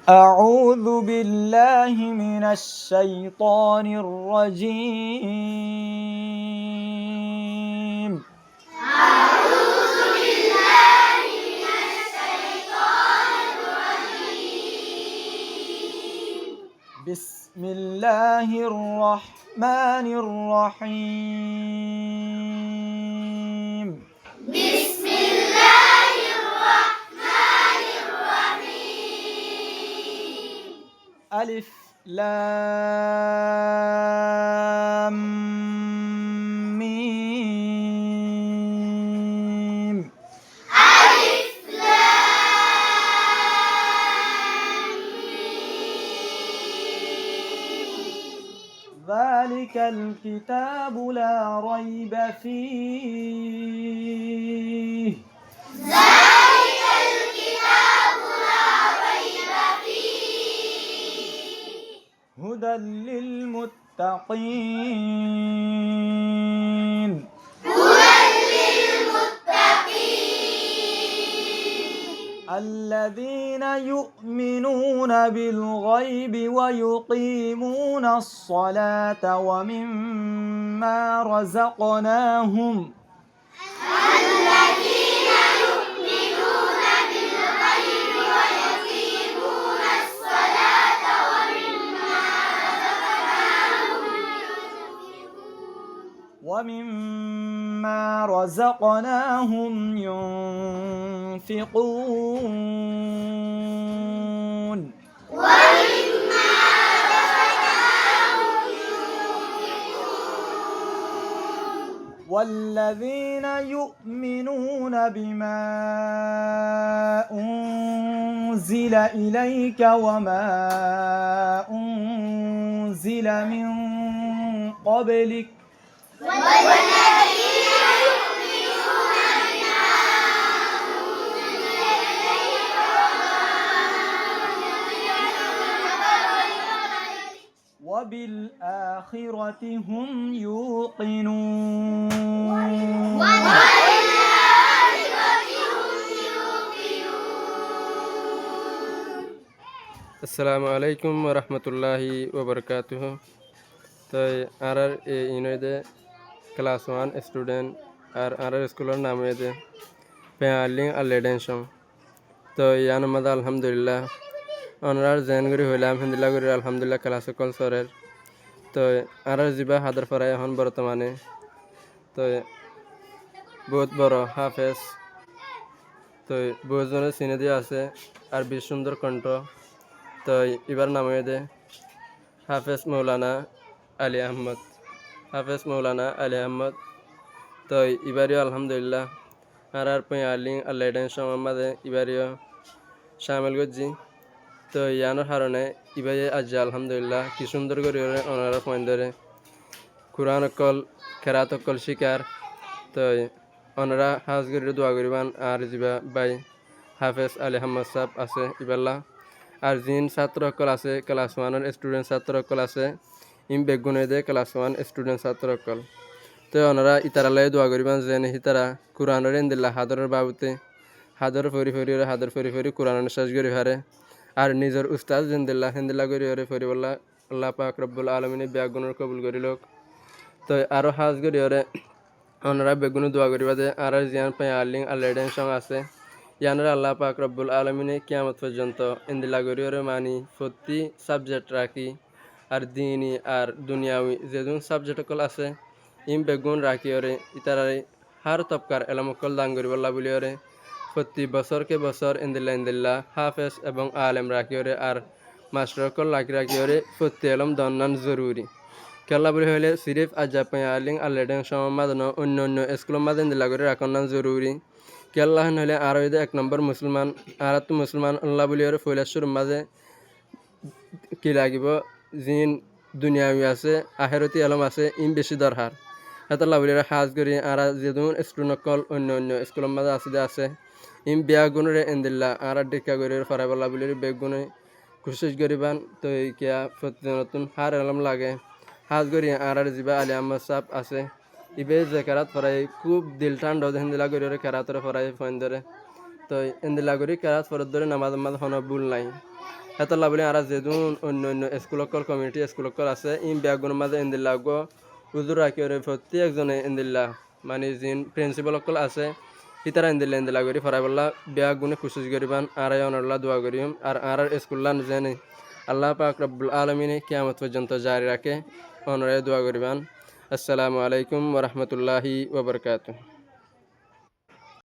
أعوذ بالله من الشيطان الرجيم. بسم الله الرحمن الرحيم. ألف لام ميم. ذلك الكتاب لا ريب فيه. هدى للمتقين. الذين يؤمنون بالغيب ويقيمون الصلاة ومما رزقناهم ينفقون. والذين يؤمنون بما أنزل إليك وما أنزل من قبلك وبالآخرة هم يوقنون. আসসালামু আলাইকুম রহমতুল্লাহি ওবরকাতুহ। তো আর ইনদে ক্লাস 1 স্টুডেন্ট আর স্কুলের নাম এদে পেয়ালিং আলেডেনশন। তো ইয়ান মাদ আলহামদুলিল্লাহ অনরার জেন গরি হইলাম আলহামদুলিল্লাহ গরি আলহামদুলিল্লাহ ক্লাস কল সরের। তো আর জিবা হাদার ফরাই এখন বর্তমানে তো বহুত বড় হাফেজ। তো বহুত জনের চিনে দিয়ে আছে আর বেশ সুন্দর কণ্ঠ। তো এবার নাম দে হাফেজ মৌলানা আলী আহমদ। হাফেজ মৌলানা আলী আহমদ। তো এবারিও আলহামদুলিল্লাহ আর পেয়ালিং আল্লাইডেন সমাদে এবারিও শামিল করছি। তো ইয়ানোর কারণে ইবাই আজ আলহামদুলিল্লাহ কি সুন্দর করে ওনারা পয়েন্ট ধরে কোরআন অকল খেরাত অকল শিকার। তো ওনারা হাজ করে দোয়া করিবান আর যা বাই হাফেজ আলী আহমদ সাহেব আছে ইবাল্লা আর জিন ছাত্র অকল আছে ক্লাস 1 স্টুডেন্ট ছাত্র অকল আছে ইম বেগুনে দে ক্লাস 1 স্টুডেন্ট ছাত্র অকল। তো ওনারা ইতারালাই দোয়া করিবান যেন হিতারা কোরআনের ইন্দিল্লা হাদরের বাবুতে হাদর ফরি ফরি কোরআনের শেষ করি হারে আর নিজের উস্তাদ জিন্দিল্লা হিন্দিল্লা করি হরে ফরি বল্লা আল্লাহ পাক রব্বুল আলমিনী ব্যাগুনের কবুল করি লোক। তো আরও হাজ করি হরে ওনারা বেগুনে দোয়া করিবা দে আর জিয়ান পাই আলিং আল্লাইডেন সং আছে ইয়ানোর আল্লাহ পাক রব্বুল আলমিনী কিয়ামত পর্যন্ত ইন্দিল্লা করি হরে মানি প্রতি সাবজেক্ট রাখি আর দিনই আর দুনিয়াবি যেজন সাবজেক্ট অকল আছে ইম বেগুন রাখি হরে ইতারারে হার তপকার এলামকল দান করিবল্লা বলি হরে প্রতি বছরকে বছর ইন্দিল্লা হাফেজ এবং আলেম রাখি হরে আর মাস্টারকল রাখি হরে প্রতি এলম দন্নান জরুরি খেলা বলি হলে সিরিফ আজা পেয়ালিং আল্লেডেন সমাধান অন্য স্কুল মাদেন দিলা করে রাখনান জরুরি কেল্লা হলে আর এক নম্বর মুসলমান আর তো মুসলমান আল্লাহ বলি হরে ফৈলাসুর মাঝে কি লাগিব জিন দুনিয়াবি আছে আহেরতি আলম আছে ইম বেশি দরকার হেতলা বলি হাজ করি আর যেদুন স্টুডেন্টকল অন্য স্কুলের মাঝে আছে ইম বেগুনরে এন্দিল্লা আর ডিকা করে ফরাইবলা বলি বেগুনে কোশিশ করিবান। তো কিয়া প্রতি নতুন হার আলম লাগে হাজ করি আর যা আলী আহমদ সাহেব আছে ইবে যে কেরাত ফরাই খুব দিল ঠান্ডা হিন্দিলা করি কেরাতরে ফরাই ফোন ধরে। তো ইন্দিলা করি কেরাত ফরত ধরে নামাজ হন ভুল নাই এতলা বলে আর যেদুন অন্য অন্য স্কুলকল কমিউনিটি স্কুলকল আছে ইন ব্যাগুনের মাঝে ইন্দিল্লা গো হুজুর রাখিওরে প্রত্যেকজনে ইন্দিল্লা মানে যিন প্রিন্সিপাল অকল আছে ইতারা ইন্দিল্লা করি ফরাই বললা ব্যাগ গুনে খুশি করিবান আর অনল্লা দোয়া করিম আর স্কুল্লান জেনে আল্লাহ পাক রব্বুল আলমিনে কিয়ামত পর্যন্ত জারি রাখে অনরায় দোয়া করিবান। আসসালামু আলাইকুম ওয়া রাহমাতুল্লাহি ওয়া বারাকাতুহু।